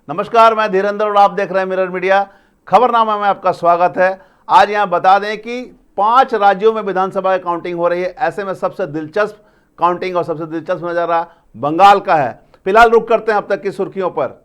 नमस्कार, मैं धीरेंद्र और आप देख रहे हैं मिरर मीडिया। खबरनामा में आपका स्वागत है। आज यहां बता दें कि 5 राज्यों में विधानसभा की काउंटिंग हो रही है। ऐसे में सबसे दिलचस्प काउंटिंग और सबसे दिलचस्प नजारा बंगाल का है। फिलहाल रुक करते हैं अब तक की सुर्खियों पर।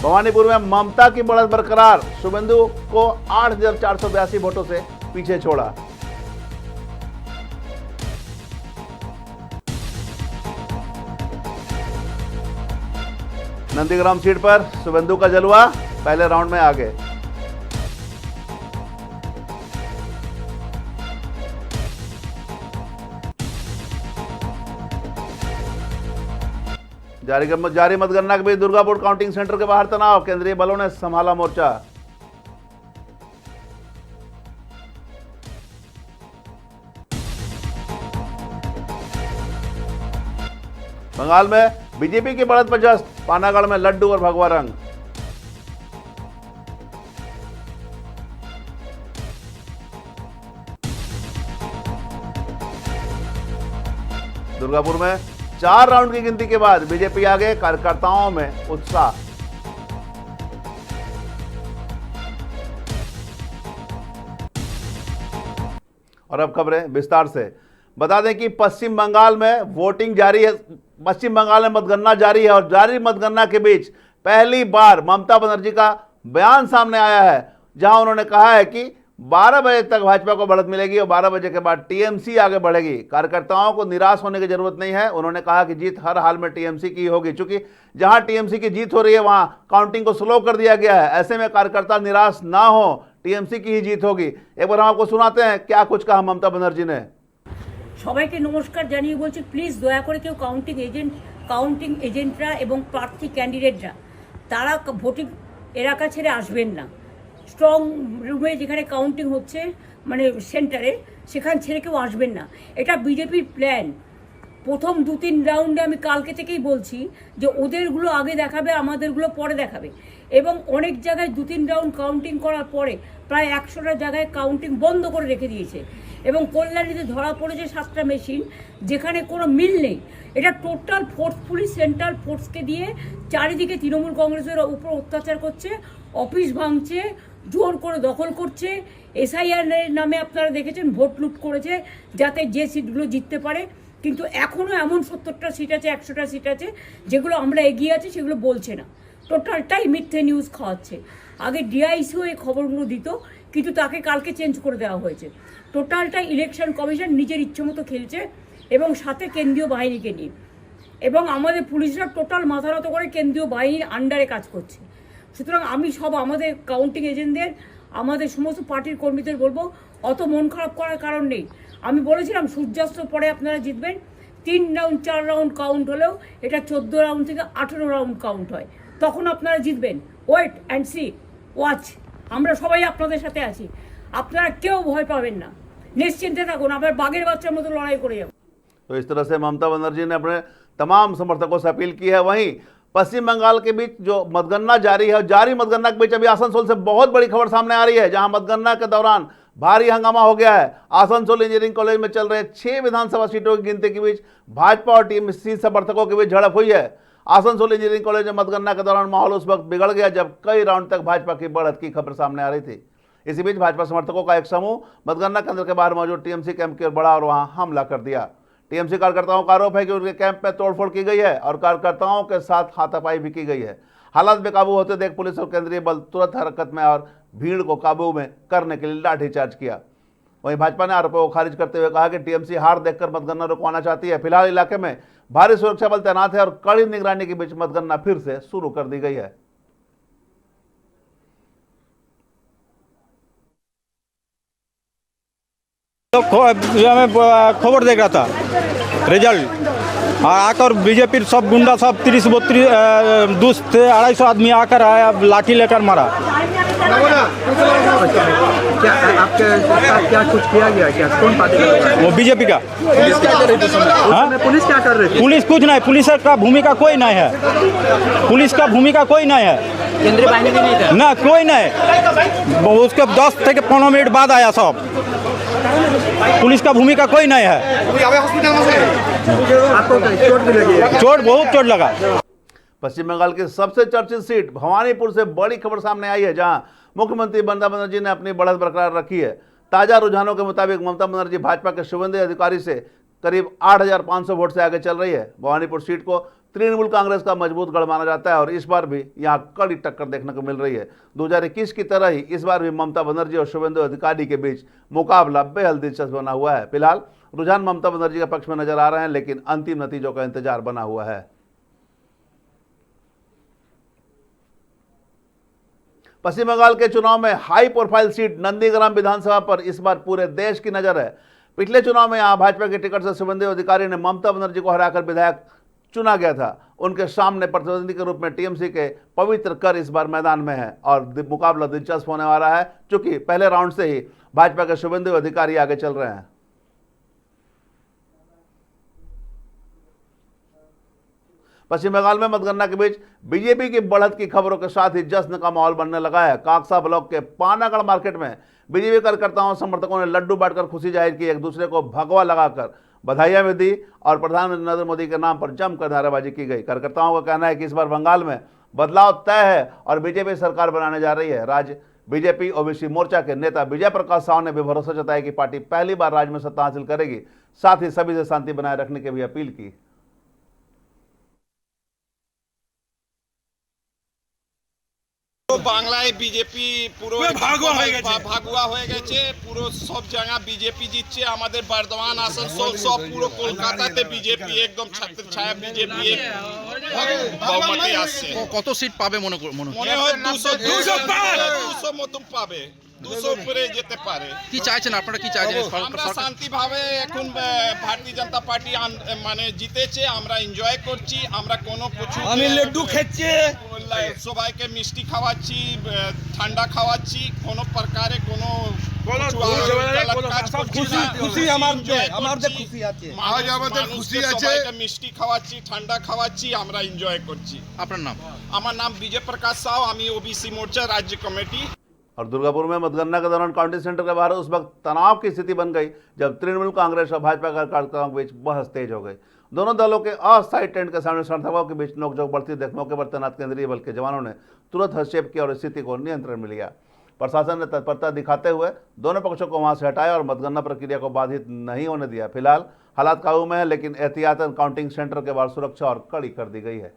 भवानीपुर में ममता की बढ़त बरकरार, शुभेंदु को 8,482 वोटों से पीछे छोड़ा। नंदीग्राम सीट पर शुभेंदु का जलवा, पहले राउंड में आगे। जारी मतगणना के बीच दुर्गापुर काउंटिंग सेंटर के बाहर तनाव, केंद्रीय बलों ने संभाला मोर्चा। बंगाल में बीजेपी की बढ़त पर जश्न, पानागढ़ में लड्डू और भगवा रंग। दुर्गापुर में 4 राउंड की गिनती के बाद बीजेपी आगे, कार्यकर्ताओं में उत्साह। और अब खबरें विस्तार से। बता दें कि पश्चिम बंगाल में वोटिंग जारी है। पश्चिम बंगाल में मतगणना जारी है और जारी मतगणना के बीच पहली बार ममता बनर्जी का बयान सामने आया है, जहां उन्होंने कहा है कि 12 बजे तक भाजपा को बढ़त मिलेगी और 12 बजे के बाद टीएमसी आगे बढ़ेगी। कार्यकर्ताओं को निराश होने की जरूरत नहीं है। उन्होंने कहा कि जीत हर हाल में टीएमसी की होगी, क्योंकि जहां टीएमसी की जीत हो रही है वहां काउंटिंग को स्लो कर दिया गया है। ऐसे में कार्यकर्ता निराश ना हो, टीएमसी की ही जीत होगी। एक बार हम आपको सुनाते हैं क्या कुछ कहा ममता बनर्जी ने। সবাইকে নমস্কার জানিয়ে বলছি, প্লিজ দয়া করে কেউ কাউন্টিং এজেন্টরা এবং প্রার্থী ক্যান্ডিডেটরা তারা ভোটিং এলাকা ছেড়ে আসবেন না। স্ট্রং রুমে যেখানে কাউন্টিং হচ্ছে মানে সেন্টারে, সেখান ছেড়ে কেউ আসবেন না। এটা বিজেপির প্ল্যান। প্রথম 2-3 রাউন্ডে আমি কালকে থেকেই বলছি যে ওদেরগুলো আগে দেখাবে, আমাদেরগুলো পরে দেখাবে। এবং অনেক জায়গায় 2-3 রাউন্ড কাউন্টিং করার পরে প্রায় 100টা জায়গায় কাউন্টিং বন্ধ করে রেখে দিয়েছে। এবং কল্যাণীতে ধরা পড়েছে 7টা মেশিন, যেখানে কোনো মিল নেই। এটা টোটাল ফোর্সফুলি সেন্ট্রাল ফোর্সকে দিয়ে চারিদিকে তৃণমূল কংগ্রেসের উপর অত্যাচার করছে, অফিস ভাঙছে, জোর করে দখল করছে। এসআইআর নামে আপনারা দেখেছেন ভোট লুট করেছে যাতে যে সিটগুলো জিততে পারে। কিন্তু এখনও এমন 70টা সিট আছে, 100টা সিট আছে যেগুলো আমরা এগিয়ে আছি, সেগুলো বলছে না। টোটালটাই মিথ্যে নিউজ খাওয়াচ্ছে। আগে ডিআইসিও এই খবরগুলো দিত, কিন্তু তাকে কালকে চেঞ্জ করে দেওয়া হয়েছে। টোটালটা ইলেকশন কমিশন নিজের ইচ্ছে মতো খেলছে এবং সাথে কেন্দ্রীয় বাহিনীকে নিয়ে। এবং আমাদের পুলিশরা টোটাল মাথা নত করে কেন্দ্রীয় বাহিনীর আন্ডারে কাজ করছে। সুতরাং আমি সব আমাদের কাউন্টিং এজেন্টদের, আমাদের সমস্ত পার্টির কর্মীদের বলবো, অত মন খারাপ করার কারণ নেই। আমি বলেছিলাম সূর্যাস্তের পরে আপনারা জিতবেন। 3 রাউন্ড 4 রাউন্ড কাউন্ট হলেও এটা 14 রাউন্ড থেকে 18 রাউন্ড কাউন্ট হয়, তখন আপনারা জিতবেন। Wait and see, watch. আমরা সবাই আপনাদের সাথে আছি, আপনারা কেউ ভয় পাবেন না, निश्चिंते থাকুন, আবার বাঘের বাচ্চার মতো লড়াই করে যাব। तो इस तरह से ममता बनर्जी ने अपने तमाम समर्थकों से अपील की है। वहीं पश्चिम बंगाल के बीच जो मतगणना जारी है और जारी मतगणना के बीच अभी आसनसोल से बहुत बड़ी खबर सामने आ रही है, जहां मतगणना के दौरान भारी हंगामा हो गया है। आसनसोल इंजीनियरिंग कॉलेज में चल रहे 6 विधानसभा सीटों की गिनती के बीच भाजपा और टीएमसी समर्थकों के बीच झड़प हुई है। आसनसोल इंजीनियरिंग कॉलेज में मतगणना के दौरान माहौल उस वक्त बिगड़ गया जब कई राउंड तक भाजपा की बढ़त की खबर सामने आ रही थी। इसी बीच भाजपा समर्थकों का एक समूह मतगणना केंद्र के बाहर मौजूद टीएमसी कैंप की ओर बढ़ा और वहां हमला कर दिया। टीएमसी कार्यकर्ताओं का आरोप है कि उनके कैंप में तोड़फोड़ की गई है और कार्यकर्ताओं के साथ हाथापाई भी की गई है। हालात बेकाबू होते देख पुलिस और केंद्रीय बल तुरंत हरकत में और भीड़ को काबू में करने के लिए लाठीचार्ज किया। वहीं भाजपा ने आरोपों को खारिज करते हुए कहा कि टीएमसी हार देखकर मतगणना रुकवाना चाहती है। फिलहाल इलाके में भारी सुरक्षा बल तैनात है और कड़ी निगरानी के बीच मतगणना फिर से शुरू कर दी गई है। तो मैं खबर देख रहा था रिजल्ट, और आकर बीजेपी सब गुंडा सब 30-32 200-250 आदमी आकर आया, लाठी लेकर मारा। क्या आपके साथ क्या कुछ किया गया? क्या कौन पार्टी का? वो बीजेपी का। पुलिस क्या कर रही थी? पुलिस क्या कर रही थी? पुलिस कुछ नहीं, पुलिस का भूमिका कोई नहीं है, पुलिस का भूमिका कोई नहीं है, केंद्रीय बाहिनी भी नहीं था ना कोई नहीं। उसके 10 से 15 मिनट बाद आया सब, पुलिस का भूमिका कोई नहीं है। आपको चोट भी लगी है? चोट, बहुत चोट लगा। पश्चिम बंगाल की सबसे चर्चित सीट भवानीपुर से बड़ी खबर सामने आई है, जहां मुख्यमंत्री ममता बनर्जी ने अपनी बढ़त बरकरार रखी है। ताजा रुझानों के मुताबिक ममता बनर्जी भाजपा के शुभेंदु अधिकारी से करीब 8,500 वोट से आगे चल रही है। भवानीपुर सीट को तृणमूल कांग्रेस का मजबूत गढ़ माना जाता है और इस बार भी यहां कड़ी टक्कर देखने को मिल रही है। 2021 की तरह ही इस बार भी ममता बनर्जी और शुभेंदु अधिकारी के बीच मुकाबला बेहद दिलचस्प बना हुआ है। फिलहाल रुझान ममता बनर्जी के पक्ष में नजर आ रहे हैं, लेकिन अंतिम नतीजों का इंतजार बना हुआ है। पश्चिम बंगाल के चुनाव में हाई प्रोफाइल सीट नंदीग्राम विधानसभा पर इस बार पूरे देश की नजर है। पिछले चुनाव में यहां भाजपा के टिकट से शुभेंदु अधिकारी ने ममता बनर्जी को हराकर विधायक चुना गया था। उनके सामने प्रतिद्वंदी के रूप में टीएमसी के पवित्र कर इस बार मैदान में है और मुकाबला दिलचस्प होने वाला है, क्योंकि पहले राउंड से ही भाजपा के शुभेंदु अधिकारी आगे चल रहे हैं। पश्चिम बंगाल में मतगणना के बीच बीजेपी की बढ़त की खबरों के साथ ही जश्न का माहौल बनने लगा है। काकसा ब्लॉक के पानागढ़ मार्केट में बीजेपी कार्यकर्ताओं और समर्थकों ने लड्डू बांटकर खुशी जाहिर की, एक दूसरे को भगवा लगाकर बधाइयां भी दी और प्रधानमंत्री नरेंद्र मोदी के नाम पर जमकर नारेबाजी की गई। कार्यकर्ताओं का कहना है कि इस बार बंगाल में बदलाव तय है और बीजेपी सरकार बनाने जा रही है। राज्य बीजेपी ओबीसी मोर्चा के नेता विजय प्रकाश साव ने भी भरोसा जताया कि पार्टी पहली बार राज्य में सत्ता हासिल करेगी। साथ ही सभी से शांति बनाए रखने की भी अपील की। বাংলায় বিজেপি পুরো ভাগুয়া হয়ে গেছে, পুরো সব জায়গা বিজেপি জিতছে। আমাদের বর্ধমান আসানসোল সব পুরো কলকাতাতে বিজেপি একদম ছাত্র ছায়া বিজেপি বহুমতে আসছে। কত সিট পাবে মনে মনে হয় 200 মতন পাবে, 200 উপরে যেতে পারে। কি চাইছেন আপনারা, কি চাইছেন? আমরা শান্তিভাবে এখন ভারতীয় জনতা পার্টি মানে জিতেছে, আমরা এনজয় করছি। আমরা কোনো প্রচুর আমি লাড্ডু খাচ্ছি, সবাইকে মিষ্টি খাওয়াচ্ছি, ঠান্ডা খাওয়াচ্ছি, কোনো প্রকারে কোনো খুশি আমাদের খুশি আছে, সবাইকে মিষ্টি খাওয়াচ্ছি, ঠান্ডা খাওয়াচ্ছি, আমরা এনজয় করছি। আপনার নাম? আমার নাম বিজয় प्रकाश साव, আমি ओबीसी मोर्चा राज्य कमेटी। और दुर्गापुर में मतगणना के दौरान काउंटिंग सेंटर के बाहर उस वक्त तनाव की स्थिति बन गई जब तृणमूल कांग्रेस और भाजपा कार्यकर्ताओं के बीच बहस तेज हो गई। दोनों दलों के अस्थायी टेंट के सामने समर्थकों के बीच नोकझोंक बढ़ती देख मौके पर तैनात केंद्रीय बल के जवानों ने तुरंत हस्तक्षेप किया और स्थिति को नियंत्रण में लिया। प्रशासन ने तत्परता दिखाते हुए दोनों पक्षों को वहां से हटाया और मतगणना प्रक्रिया को बाधित नहीं होने दिया। फिलहाल हालात काबू में है, लेकिन एहतियातन काउंटिंग सेंटर के बाहर सुरक्षा और कड़ी कर दी गई है।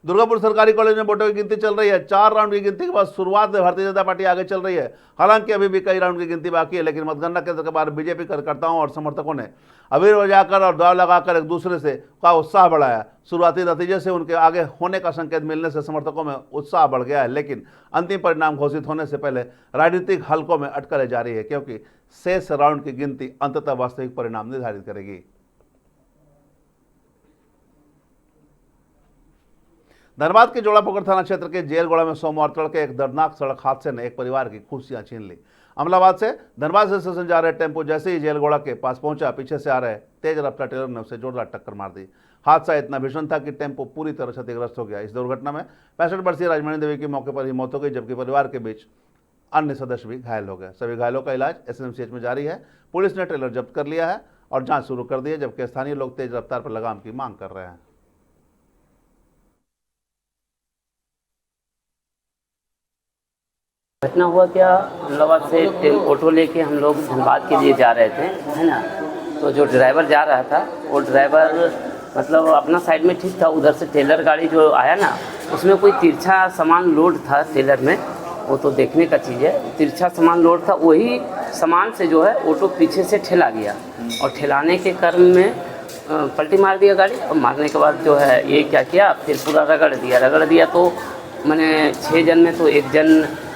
दुर्गापुर सरकारी कॉलेज में वोटों की गिनती चल रही है। 4 राउंड की गिनती के बाद शुरुआत में भारतीय जनता पार्टी आगे चल रही है। हालांकि अभी भी कई राउंड की गिनती बाकी है, लेकिन मतगणना केंद्र के बाहर बीजेपी कार्यकर्ताओं और समर्थकों ने अबीर बजाकर और दौड़ लगाकर एक दूसरे से का उत्साह बढ़ाया। शुरुआती नतीजे से उनके आगे होने का संकेत मिलने से समर्थकों में उत्साह बढ़ गया है, लेकिन अंतिम परिणाम घोषित होने से पहले राजनीतिक हलकों में अटकलें जारी है, क्योंकि शेष राउंड की गिनती अंततः वास्तविक परिणाम निर्धारित करेगी। धनबाद के जोड़ापोखर थाना क्षेत्र के जेलगोड़ा में सोमवार तड़के एक दर्दनाक सड़क हादसे ने एक परिवार की खुशियां छीन ली। अमलाबाद से धनबाद स्टेशन जा रहे टेंपो जैसे ही जेलगोड़ा के पास पहुंचा, पीछे से आ रहे तेज रफ्तार टेलर ने उसे जोरदार टक्कर मार दी। हादसा इतना भीषण था कि टेंपो पूरी तरह क्षतिग्रस्त हो गया। इस दुर्घटना में 65 वर्षीय राजमणि देवी की मौके पर ही मौत हो गई, जबकि परिवार के बीच अन्य सदस्य भी घायल हो गए। सभी घायलों का इलाज एसएमसीएच में जारी है। पुलिस ने ट्रेलर जब्त कर लिया है और जांच शुरू कर दी है, जबकि स्थानीय लोग तेज रफ्तार पर लगाम की मांग कर रहे हैं। घटना हुआ क्या, अमलाबाद से ऑटो लेके हम लोग धनबाद के लिए जा रहे थे, है ना। तो जो ड्राइवर जा रहा था वो ड्राइवर मतलब अपना साइड में ठीक था, उधर से टेलर गाड़ी जो आया ना, उसमें कोई तिरछा सामान लोड था टेलर में। वो तो देखने का चीज़ है, तिरछा सामान लोड था, वही सामान से जो है ऑटो पीछे से ठेला गया और ठेलाने के क्रम में पलटी मार दिया गाड़ी। और मारने के बाद जो है ये क्या किया, फिर पूरा रगड़ दिया। तो मैंने 6 जन में तो एक जन,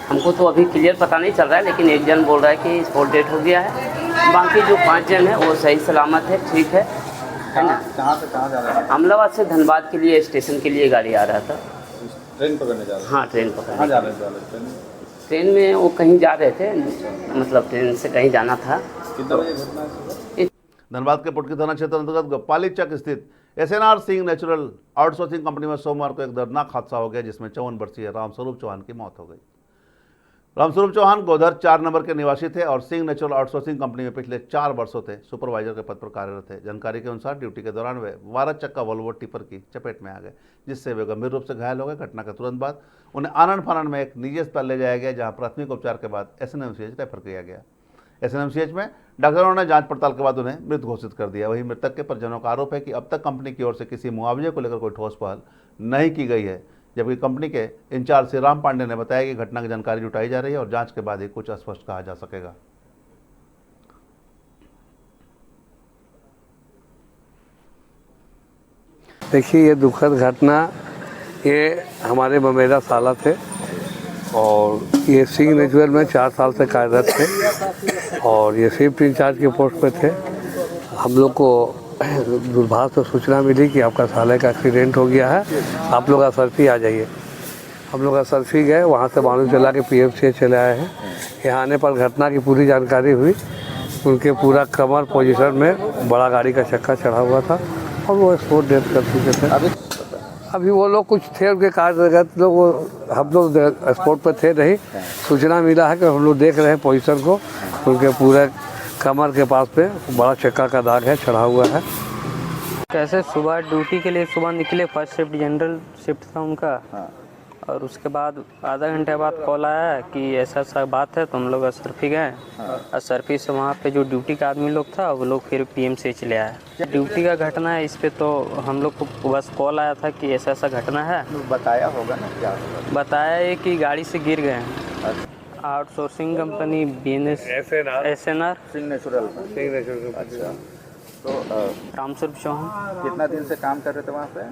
हमको तो अभी क्लियर पता नहीं चल रहा है, लेकिन एक जन बोल रहा है कि स्पॉट डेट हो गया है बाकी जो 5 जन है वो सही सलामत है, ठीक है ना। कहाँ से कहाँ जा रहे हैं? अमलाबाद से धनबाद के लिए स्टेशन के लिए गाड़ी आ रहा था। ट्रेन पकड़ने जा रहे हैं? हाँ, ट्रेन कहाँ पकड़ने। जा रहे हैं ट्रेन? ट्रेन में वो कहीं जा रहे थे, मतलब ट्रेन से कहीं जाना था। कितना बजे घटना है? धनबाद के पुटकी थाना क्षेत्र अंतर्गत गोपाली चक स्थित SNR Singh natural outsourcing company में सोमवार को एक दर्दनाक हादसा हो गया, जिसमें 54 वर्षीय रामस्वरूप चौहान की मौत हो गई। रामस्वरूप चौहान गोधर 4 नंबर के निवासी थे और सिंह नेचुरल आउटसोर्सिंग कंपनी में पिछले 4 वर्षों से सुपरवाइजर के पद पर कार्यरत थे। जानकारी के अनुसार ड्यूटी के दौरान वे 12 चक्का वोल्वो टिपर की चपेट में आ गए, जिससे वे गंभीर रूप से घायल हो गए। घटना के तुरंत बाद उन्हें आनंद फानन में एक निजी अस्पताल ले जाया गया, जहां प्राथमिक उपचार के बाद एसएनएमसीएच रेफर किया गया। एसएनएमसीएच में डॉक्टरों ने जांच पड़ताल के बाद उन्हें मृत घोषित कर दिया। वहीं मृतक के परिजनों का आरोप है कि अब तक कंपनी की ओर से किसी मुआवजे को लेकर कोई ठोस पहल नहीं की गई है, जबकि कंपनी के इंचार्ज श्री राम पांडे ने बताया कि घटना की जानकारी जुटाई जा रही है और जांच के बाद ही कुछ स्पष्ट कहा जा सकेगा। देखिए, ये दुखद घटना, ये हमारे ममेरा साला थे और ये सिंह नेचुरल में 4 साल से कार्यरत थे और ये शिफ्ट इंचार्ज के पोस्ट पे थे। हम लोग को दूरभाष से सूचना मिली कि आपका साले का एक्सीडेंट हो गया है, आप लोग असरफी आ जाइए। हम लोग असरफी गए, वहाँ से मालूम चला के पीएमसीएच चले आए हैं। यहाँ आने पर घटना की पूरी जानकारी हुई। उनके पूरा कमर पोजीशन में बड़ा गाड़ी का चक्का चढ़ा हुआ था और वो स्पॉट डेथ कर चुके थे। अभी वो लोग कुछ थे, उनके कार्यरत लोग, हम लोग स्पॉट पर थे नहीं। सूचना मिला है कि हम लोग देख रहे हैं पोजीशन को, उनके पूरे कमर के पास पे बड़ा चक्का का दाग है, चढ़ा हुआ है। कैसे सुबह ड्यूटी के लिए सुबह निकले, फर्स्ट शिफ्ट जनरल शिफ्ट था उनका। और उसके बाद आधा घंटे बाद कॉल आया कि ऐसा ऐसा बात है, तो हम लोग असरफी गए। असरफी से वहाँ पे जो ड्यूटी का आदमी लोग था, वो लोग फिर पीएमसीएच ले आए। ड्यूटी का घटना है इस पे, तो हम लोग को बस कॉल आया था कि ऐसा ऐसा घटना है। बताया होगा ना क्या? बताया है कि गाड़ी से गिर गए हैं। Outsourcing company BNS SNR Singh natural. अच्छा, तो रामस्वरूप चौहान कितना दिन से काम कर रहे थे वहाँ पे?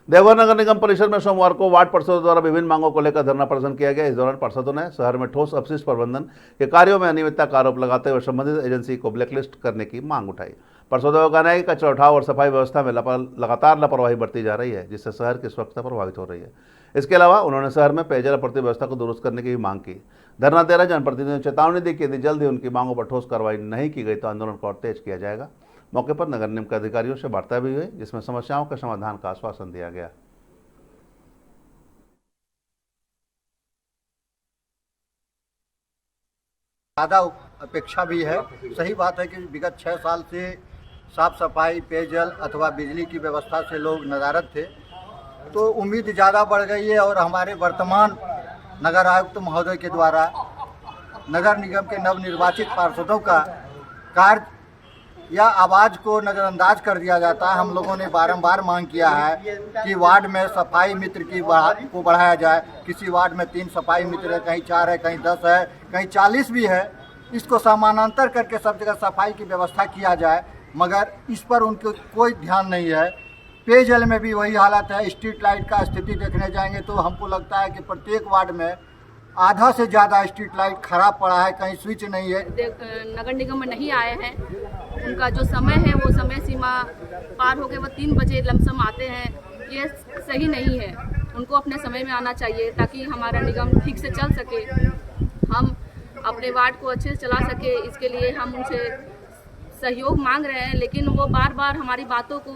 देवघर नगर निगम परिषद में सोमवार को वार्ड पार्षदों द्वारा विभिन्न मांगों को लेकर धरना प्रदर्शन किया गया। इस दौरान पार्षदों ने शहर में ठोस अपशिष्ट प्रबंधन के कार्यों में अनियमितता का आरोप लगाते हुए संबंधित एजेंसी को ब्लैकलिस्ट करने की मांग उठाई। पार्षदों का कहना है कि कचरा उठाव और सफाई व्यवस्था में लगातार लापरवाही बरती जा रही है, जिससे शहर की स्वच्छता प्रभावित हो रही है। इसके अलावा उन्होंने शहर में पेयजल आपूर्ति व्यवस्था को दुरुस्त करने की भी मांग की। धरना दे रहे जनप्रतिनिधियों ने चेतावनी दी कि यदि जल्द ही उनकी मांगों पर ठोस कार्रवाई नहीं की गई तो आंदोलन को और तेज किया जाएगा। मौके पर नगर निगम के अधिकारियों से वार्ता भी हुई, जिसमें समस्याओं के समाधान का आश्वासन दिया गया। ज़्यादा अपेक्षा भी है। सही बात है कि विगत 6 साल से साफ सफाई, पेयजल अथवा बिजली की व्यवस्था से लोग नदारद थे, तो उम्मीद ज़्यादा बढ़ गई है। और हमारे वर्तमान नगर आयुक्त महोदय के द्वारा नगर निगम के नवनिर्वाचित पार्षदों का कार्य या आवाज़ को नज़रअंदाज कर दिया जाता है। हम लोगों ने बारंबार मांग किया है कि वार्ड में सफाई मित्र को बढ़ाया जाए। किसी वार्ड में 3 सफाई मित्र है, कहीं 4 है, कहीं 10 है, कहीं 40 भी है। इसको समानांतर करके सब जगह सफाई की व्यवस्था किया जाए, मगर इस पर उनको कोई ध्यान नहीं है। पेयजल में भी वही हालत है। स्ट्रीट लाइट का स्थिति देखने जाएंगे तो हमको लगता है कि प्रत्येक वार्ड में आधा से ज़्यादा स्ट्रीट लाइट खराब पड़ा है, कहीं स्विच नहीं है। नगर निगम में नहीं आए हैं, उनका जो समय है वो समय सीमा पार हो गए, वो 3 बजे लमसम आते हैं। ये सही नहीं है, उनको अपने समय में आना चाहिए ताकि हमारा निगम ठीक से चल सके, हम अपने वार्ड को अच्छे से चला सके। इसके लिए हम उनसे सहयोग मांग रहे हैं, लेकिन वो बार बार हमारी बातों को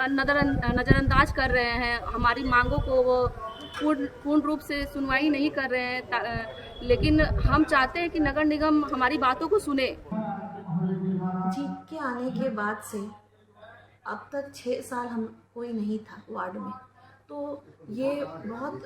नज़रअंदाज कर रहे हैं। हमारी मांगों को वो पूर्ण रूप से सुनवाई नहीं कर रहे हैं। लेकिन हम चाहते हैं कि नगर निगम हमारी बातों को सुने। जीत के आने के बाद से अब तक 6 साल हम कोई नहीं था वार्ड में, तो ये बहुत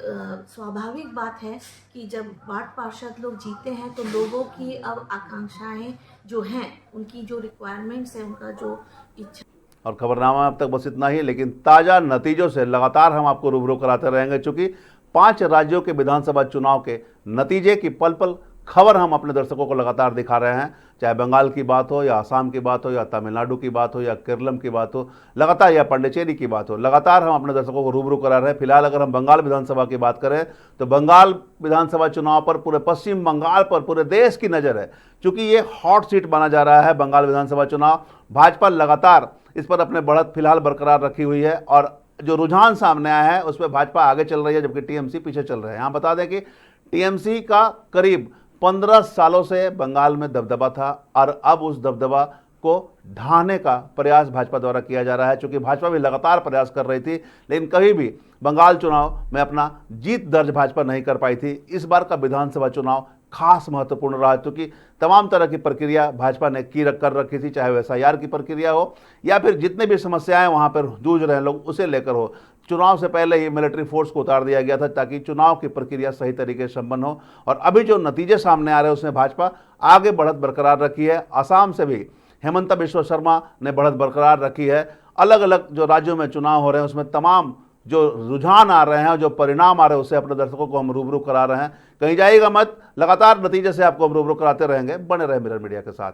स्वाभाविक बात है कि जब वार्ड पार्षद लोग जीते हैं तो लोगों की अब आकांक्षाएं जो हैं, उनकी जो रिक्वायरमेंट्स हैं, उनका जो इच्छा। और खबरनामा में अब तक बस इतना ही, लेकिन ताज़ा नतीजों से लगातार हम आपको रूबरू कराते रहेंगे, चूँकि 5 राज्यों के विधानसभा चुनाव के नतीजे की पल पल खबर हम अपने दर्शकों को लगातार दिखा रहे हैं, चाहे बंगाल की बात हो या आसाम की बात हो या तमिलनाडु की बात हो या केरलम की बात हो, लगातार या पांडिचेरी की बात हो, लगातार हम अपने दर्शकों को रूबरू करा रहे हैं। फिलहाल अगर हम बंगाल विधानसभा की बात करें तो बंगाल विधानसभा चुनाव पर पूरे पश्चिम बंगाल पर पूरे देश की नज़र है, क्योंकि ये हॉट सीट माना जा रहा है बंगाल विधानसभा चुनाव। भाजपा लगातार इस पर अपने बढ़त फिलहाल बरकरार रखी हुई है और जो रुझान सामने आया है उसमें भाजपा आगे चल रही है जबकि टीएमसी पीछे चल रहे हैं। यहाँ बता दें कि टीएमसी का करीब 15 सालों से बंगाल में दबदबा था और अब उस दबदबा को ढाने का प्रयास भाजपा द्वारा किया जा रहा है, क्योंकि भाजपा भी लगातार प्रयास कर रही थी लेकिन कभी भी बंगाल चुनाव में अपना जीत दर्ज भाजपा नहीं कर पाई थी। इस बार का विधानसभा चुनाव खास महत्वपूर्ण रहा, क्योंकि तमाम तरह की प्रक्रिया भाजपा ने कर रखी थी, चाहे वह SIR की प्रक्रिया हो या फिर जितने भी समस्याएं वहां पर जूझ रहे हैं लोग उसे लेकर हो। चुनाव से पहले ही मिलिट्री फोर्स को उतार दिया गया था ताकि चुनाव की प्रक्रिया सही तरीके से संपन्न हो और अभी जो नतीजे सामने आ रहे हैं उसमें भाजपा आगे बढ़त बरकरार रखी है। असम से भी हेमंत बिश्व शर्मा ने बढ़त बरकरार रखी है। अलग अलग जो राज्यों में चुनाव हो रहे हैं उसमें तमाम जो रुझान आ रहे हैं, जो परिणाम आ रहे हैं, उससे अपने दर्शकों को हम रूबरू करा रहे हैं। कहीं जाइएगा मत, लगातार नतीजे से आपको हम रूबरू कराते रहेंगे। बने रहे मिरर मीडिया के साथ।